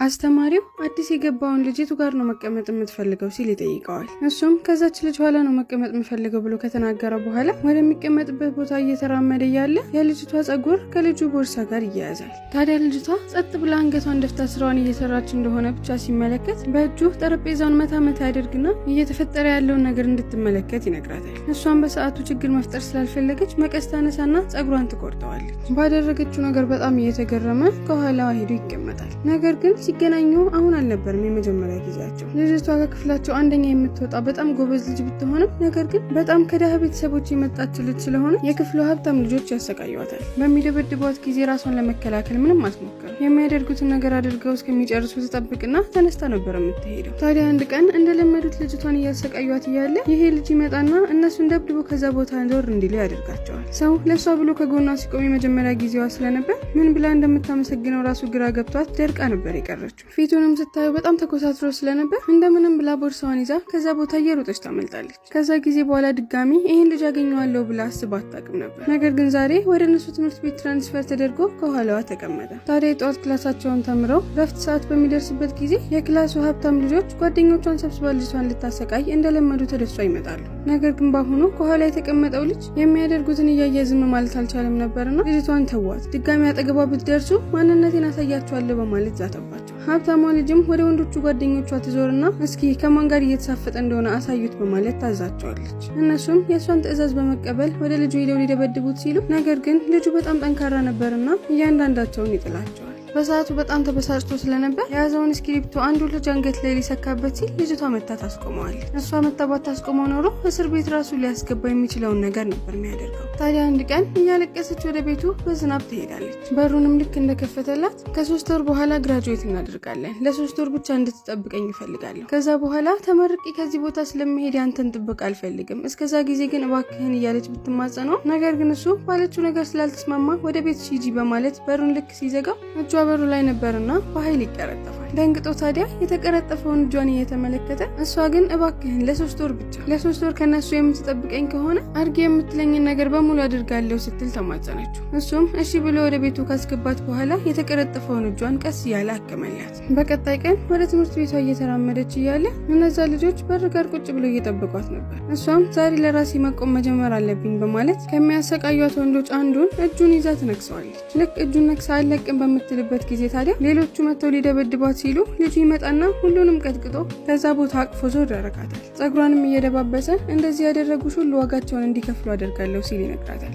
አስተማሪው አዲስ የገባውን ልጅቱ ጋር ነው መቀመጥ የምትፈልገው ሲል ይጠይቀዋል። እሱም ከዛች ልጅ ኋላ ነው መቀመጥ የምፈልገው ብሎ ከተናገረ በኋላ ወደሚቀመጥበት ቦታ እየተራመደ ያለ የልጅቷ ጸጉር ከልጁ ቦርሳ ጋር ይያያዛል። ታዲያ ልጅቷ ጸጥ ብላ አንገቷን ደፍታ ስራዋን እየሰራች እንደሆነ ብቻ ሲመለከት በእጁ ጠረጴዛውን መታ ያደርግና እየተፈጠረ ያለውን ነገር እንድትመለከት ይነግራታል። እሷም በሰዓቱ ችግር መፍጠር ስላልፈለገች መቀስ ታነሳና ጸጉሯን ትቆርጠዋለች። ባደረገችው ነገር በጣም እየተገረመ ከኋላዋ ሄዶ ይቀመጣል። ነገር ግን ሲገናኙ አሁን አልነበረም የመጀመሪያ ጊዜያቸው። ልጅቷ ከክፍላቸው አንደኛ የምትወጣ በጣም ጎበዝ ልጅ ብትሆንም ነገር ግን በጣም ከደሃ ቤተሰቦች የመጣች ልጅ ስለሆነ የክፍሉ ሀብታም ልጆች ያሰቃዩዋታል። በሚደበድቧት ጊዜ ራሷን ለመከላከል ምንም አትሞክርም። የሚያደርጉትን ነገር አድርገው እስከሚጨርሱ ትጠብቅና ተነስታ ነበር የምትሄደው። ታዲያ አንድ ቀን እንደለመዱት ልጅቷን እያሰቃዩት እያለ ይሄ ልጅ ይመጣና እነሱን ደብድቦ ከዛ ቦታ ዞር እንዲሉ ያደርጋቸዋል። ሰው ለሷ ብሎ ከጎኗ ሲቆም የመጀመሪያ ጊዜዋ ስለነበር ምን ብላ እንደምታመሰግነው ራሱ ግራ ገብቷት ደርቃ ነበር የቀረችው። ፊቱንም ስታዩ በጣም ተኮሳትሮ ስለነበር እንደምንም ብላ ቦርሳዋን ይዛ ከዛ ቦታ እየሮጠች ታመልጣለች። ከዛ ጊዜ በኋላ ድጋሚ ይሄን ልጅ አገኘዋለሁ ብላ አስባ አታውቅም ነበር። ነገር ግን ዛሬ ወደ እነሱ ትምህርት ቤት ትራንስፈር ተደርጎ ከኋላዋ ተቀመጠ። ታዲያ የጠዋት ክላሳቸውን ተምረው ረፍት ሰዓት በሚደርስበት ጊዜ የክላሱ ሀብታም ልጆች ጓደኞቿን ሰብስባ ልጅቷን ልታሰቃይ እንደለመዱ ተደሷ ይመጣሉ። ነገር ግን ባሁኑ ከኋላ የተቀመጠው ልጅ የሚያደርጉትን እያየ ዝም ማለት አልቻለም ነበርና ልጅቷን ተዋት፣ ድጋሚ አጠገቧ ብትደርሱ ማንነቴን አሳያችኋለሁ በማለት ዛተባቸው። ሀብታሟ ልጅም ወደ ወንዶቹ ጓደኞቿ ትዞርና እስኪ ከማን ጋር እየተሳፈጠ እንደሆነ አሳዩት በማለት ታዛቸዋለች። እነሱም የእሷን ትዕዛዝ በመቀበል ወደ ልጁ ሄደው ሊደበድቡት ሲሉ ነገር ግን ልጁ በጣም ጠንካራ ነበርና እያንዳንዳቸውን ይጥላቸዋል። በሰዓቱ በጣም ተበሳጭቶ ስለነበር የያዘውን እስክሪፕቶ አንዱ ልጅ አንገት ላይ ሊሰካበት ሲል ልጅቷ መታ ታስቆመዋለች። እሷ መታባት ታስቆመው ኖሮ እስር ቤት ራሱ ሊያስገባ የሚችለውን ነገር ነበር የሚያደርገው። ታዲያ አንድ ቀን እያለቀሰች ወደ ቤቱ በዝናብ ትሄዳለች። በሩንም ልክ እንደከፈተላት ከ3 ወር በኋላ ግራጁዌት እናደርጋለን፣ ለ3 ወር ብቻ እንድትጠብቀኝ ይፈልጋለሁ። ከዛ በኋላ ተመርቂ ከዚህ ቦታ ስለመሄድ ያንተን ጥበቃ አልፈልግም፣ እስከዛ ጊዜ ግን እባክህን እያለች ብትማጸነው ነገር ግን እሱ ባለችው ነገር ስላልተስማማ ወደ ቤት ሂጂ በማለት በሩን ልክ ሲዘጋው እጇ በሩ ላይ ነበርና በኃይል ይቀረጠፋል። ደንግጦ ታዲያ የተቀረጠፈውን እጇን እየተመለከተ እሷ ግን እባክህን ለ3 ወር ብቻ ለ3 ወር ከነሱ የምትጠብቀኝ ከሆነ አድርጌ የምትለኝን ነገር በሙሉ አድርጋለሁ ስትል ተማጸነችው። እሱም እሺ ብሎ ወደ ቤቱ ካስገባት በኋላ የተቀረጠፈውን እጇን ቀስ እያለ አከመላት። በቀጣይ ቀን ወደ ትምህርት ቤቷ እየተራመደች እያለ እነዛ ልጆች በር ጋር ቁጭ ብሎ እየጠበቋት ነበር። እሷም ዛሬ ለራሴ መቆም መጀመር አለብኝ በማለት ከሚያሰቃዩት ወንዶች አንዱን እጁን ይዛ ትነክሰዋለች። ልክ እጁን ነክሳ አለቅም በምትልበት ጊዜ ታዲያ ሌሎቹ መተው ሊደበድቧት ሲሉ ልጁ ይመጣና ሁሉንም ቀጥቅጦ ከዛ ቦታ አቅፎ ዞር ያረጋታል። ጸጉሯንም እየደባበሰ እንደዚህ ያደረጉሽ ሁሉ ዋጋቸውን እንዲከፍሉ አደርጋለሁ ሲል ይነግራታል።